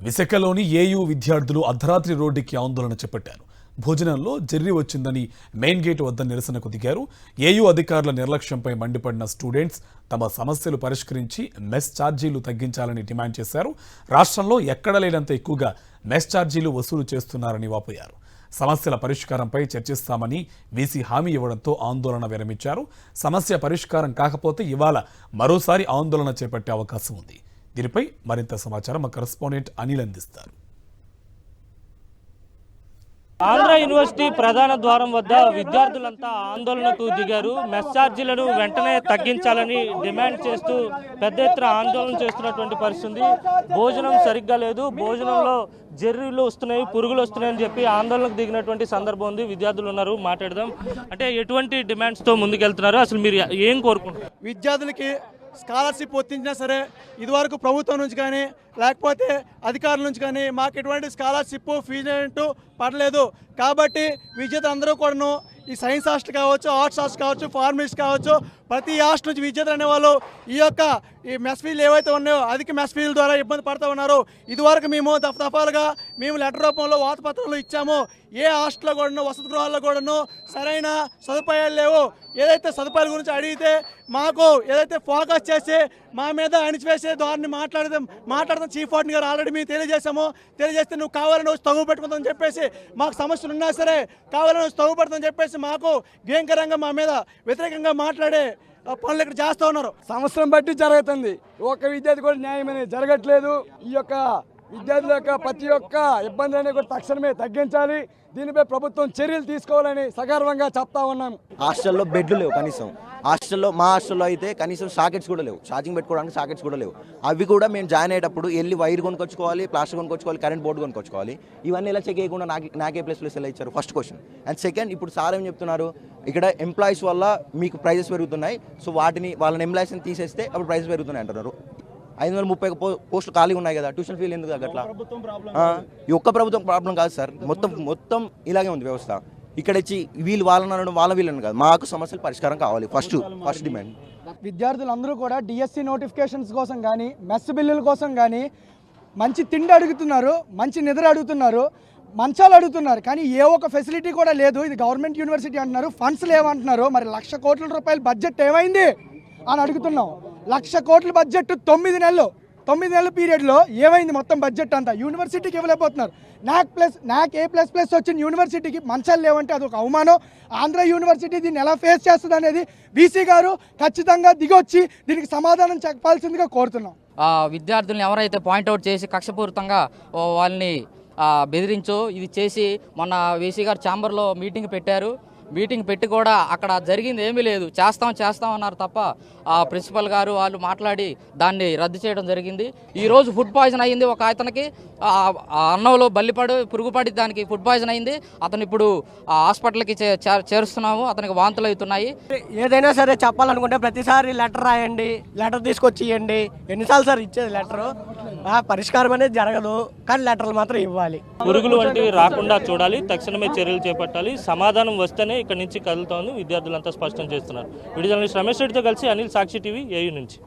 విశాఖలోని ఏయూ విద్యార్థులు అర్ధరాత్రి రోడ్డుకి ఆందోళన చేపట్టారు. భోజనంలో జెర్రీ వచ్చిందని మెయిన్ గేట్ వద్ద నిరసనకు దిగారు. ఏయూ అధికారుల నిర్లక్ష్యంపై మండిపడిన స్టూడెంట్స్ తమ సమస్యలు పరిష్కరించి మెస్ ఛార్జీలు తగ్గించాలని డిమాండ్ చేశారు. రాష్ట్రంలో ఎక్కడ లేనంత ఎక్కువగా మెస్ ఛార్జీలు వసూలు చేస్తున్నారని వాపోయారు. సమస్యల పరిష్కారంపై చర్చిస్తామని వీసీ హామీ ఇవ్వడంతో ఆందోళన విరమించారు. సమస్య పరిష్కారం కాకపోతే ఇవాళ మరోసారి ఆందోళన చేపట్టే అవకాశం ఉంది. దీనిపై మరింత సమాచారం మా కరెస్పాండెంట్ అనిల్ అందిస్తారు. ఆంధ్ర యూనివర్సిటీ ప్రధాన ద్వారం వద్ద విద్యార్థులంతా ఆందోళనకు దిగారు. మెస్ ఛార్జీలను వెంటనే తగ్గించాలని డిమాండ్ చేస్తూ పెద్ద ఎత్తున ఆందోళన చేస్తున్నటువంటి పరిస్థితి. భోజనం సరిగ్గా లేదు, భోజనంలో జెర్రీలు వస్తున్నాయి, పురుగులు వస్తున్నాయని చెప్పి ఆందోళనకు దిగినటువంటి సందర్భం ఉంది. విద్యార్థులు ఉన్నారు, మాట్లాడదాం. అంటే ఎటువంటి డిమాండ్స్తో ముందుకెళ్తున్నారు, అసలు మీరు ఏం కోరుకుంటున్నారు? విద్యార్థులకి స్కాలర్షిప్ వర్తించినా సరే ఇదివరకు ప్రభుత్వం నుంచి కానీ లేకపోతే అధికారుల నుంచి కానీ మాకు ఎటువంటి స్కాలర్షిప్ ఫీజు పడలేదు. కాబట్టి విద్యార్థులు అందరూ కూడాను ఈ సైన్స్ హాస్టల్ కావచ్చు, ఆర్ట్స్ హాస్టల్ కావచ్చు, ఫార్మసీ కావచ్చు, ప్రతి హాస్టల్ నుంచి విద్యార్థులు అనేవాళ్ళు ఈ మెస్ ఫీజులు ఏవైతే ఉన్నాయో అధిక మెస్ ఫీజుల ద్వారా ఇబ్బంది పడుతూ ఉన్నారు. ఇదివరకు మేము దఫాలుగా మేము లెటర్ రూపంలో వాతపత్రాలు ఇచ్చాము. ఏ హాస్టల్లో కూడాను వసతి గృహాల్లో కూడాను సరైన సదుపాయాలు లేవు. ఏదైతే సదుపాయాల గురించి అడిగితే మాకు ఏదైతే ఫోకస్ చేసి మా మీద అణిచివేసే దారిని మాట్లాడదాం చీఫ్ వార్డెన్ గారు ఆల్రెడీ మేము తెలియజేస్తే నువ్వు కావాలని వచ్చి తగు పెట్టుకుందని చెప్పేసి మాకు సమస్యలు ఉన్నా సరే కావాలని వచ్చి తగు పెడతామని చెప్పేసి మాకు భయంకరంగా మా మీద వ్యతిరేకంగా మాట్లాడే పనులు ఇక్కడ చేస్తూ ఉన్నారు. సంవత్సరం బట్టి జరుగుతుంది. ఒక్క విద్యార్థి కూడా న్యాయం అనేది జరగట్లేదు. ఈ యొక్క విద్యార్థుల యొక్క ప్రతి ఒక్క ఇబ్బంది అనేది కూడా తక్షణమే తగ్గించాలి. దీనిపై ప్రభుత్వం చర్యలు తీసుకోవాలని సగర్వంగా చెప్తా ఉన్నాం. హాస్టల్లో బెడ్లు లేవు. కనీసం మా హాస్టల్లో అయితే కనీసం సాకెట్స్ కూడా లేవు. ఛార్జింగ్ పెట్టుకోవడానికి సాకెట్స్ కూడా లేవు. అవి కూడా మేము జాయిన్ అయ్యేటప్పుడు వెళ్ళి వైర్ కొనుక్కొచ్చుకోవాలి, ప్లాస్టర్ కొనుక్కొచ్చుకోవాలి, కరెంట్ బోర్డు కొనుక్కొచ్చుకోవాలి. ఇవన్నీ ఎలా చెక్ చేయకుండా నాకే ప్లేస్ ఎలా ఇచ్చారు? First question. అండ్ సెకండ్, ఇప్పుడు సార్ ఏం చెప్తున్నారు, ఇక్కడ ఎంప్లాయీస్ వల్ల మీకు ప్రైజెస్ పెరుగుతున్నాయి, సో వాళ్ళని ఎంప్లాయీస్ని తీసేస్తే అప్పుడు ప్రైజెస్ పెరుగుతున్నాయి అంటున్నారు. 530 పోస్టులు ఖాళీ ఉన్నాయి కదా, ట్యూషన్ ఫీజు ఎందుకు తగ్గట్లా? ఈ ఒక్క ప్రభుత్వం ప్రాబ్లం కాదు సార్, మొత్తం ఇలాగే ఉంది వ్యవస్థ. ఇక్కడ వచ్చి వీళ్ళని కాదు, మాకు సమస్యలు పరిష్కారం కావాలి. First demand. విద్యార్థులందరూ కూడా డిఎస్సి నోటిఫికేషన్స్ కోసం కానీ మెస్ బిల్లుల కోసం కానీ మంచి తిండి అడుగుతున్నారు, మంచి నిద్ర అడుగుతున్నారు, మంచాలు అడుగుతున్నారు. కానీ ఏ ఒక్క ఫెసిలిటీ కూడా లేదు. ఇది గవర్నమెంట్ యూనివర్సిటీ అంటున్నారు, ఫండ్స్ లేవంటున్నారు. మరి 1,00,000 కోట్ల బడ్జెట్ ఏమైంది అని అడుగుతున్నాం. 1,00,000 కోట్ల బడ్జెట్ 9 నెలల పీరియడ్లో ఏమైంది? మొత్తం బడ్జెట్ అంతా యూనివర్సిటీకి ఇవ్వలేకపోతున్నారు. నాక్ A++ వచ్చిన యూనివర్సిటీకి మంచాలు లేవంటే అదొక అవమానం. ఆంధ్ర యూనివర్సిటీ దీన్ని ఎలా ఫేస్ చేస్తుంది అనేది వీసీ గారు ఖచ్చితంగా దిగొచ్చి దీనికి సమాధానం చెప్పాల్సిందిగా కోరుతున్నాం. విద్యార్థులను ఎవరైతే పాయింట్అవుట్ చేసి కక్షపూరితంగా వాళ్ళని బెదిరించో ఇది చేసి మొన్న వీసీ గారు ఛాంబర్లో మీటింగ్ పెట్టి కూడా అక్కడ జరిగింది ఏమీ లేదు. చేస్తాం అన్నారు తప్ప ప్రిన్సిపల్ గారు వాళ్ళు మాట్లాడి దాన్ని రద్దు చేయడం జరిగింది. ఈరోజు ఫుడ్ పాయిజన్ అయ్యింది. ఒక అతనికి అన్నంలో పురుగుపడి దానికి ఫుడ్ పాయిజన్ అయింది. అతను ఇప్పుడు హాస్పిటల్కి చేరుస్తున్నాము. అతనికి వాంతులు అవుతున్నాయి. ఏదైనా సరే చెప్పాలనుకుంటే ప్రతిసారి లెటర్ రాయండి, లెటర్ తీసుకొచ్చి ఇవ్వండి. ఎన్నిసార్లు సార్ ఇచ్చేది లెటరు? పరిష్కారం అనేది జరగదు, కానీ లెటర్లు మాత్రం ఇవ్వాలి. పురుగులు వంటివి రాకుండా చూడాలి, తక్షణమే చర్యలు చేపట్టాలి. సమాధానం వస్తేనే ఇక్కడ నుంచి కదులుతోంది విద్యార్థులంతా స్పష్టం చేస్తున్నారు. వీడియో జర్నలిస్ట్ రమేష్ రెడ్డితో కలిసి అనిల్, సాక్షి టీవీ, ఏయూ నుంచి.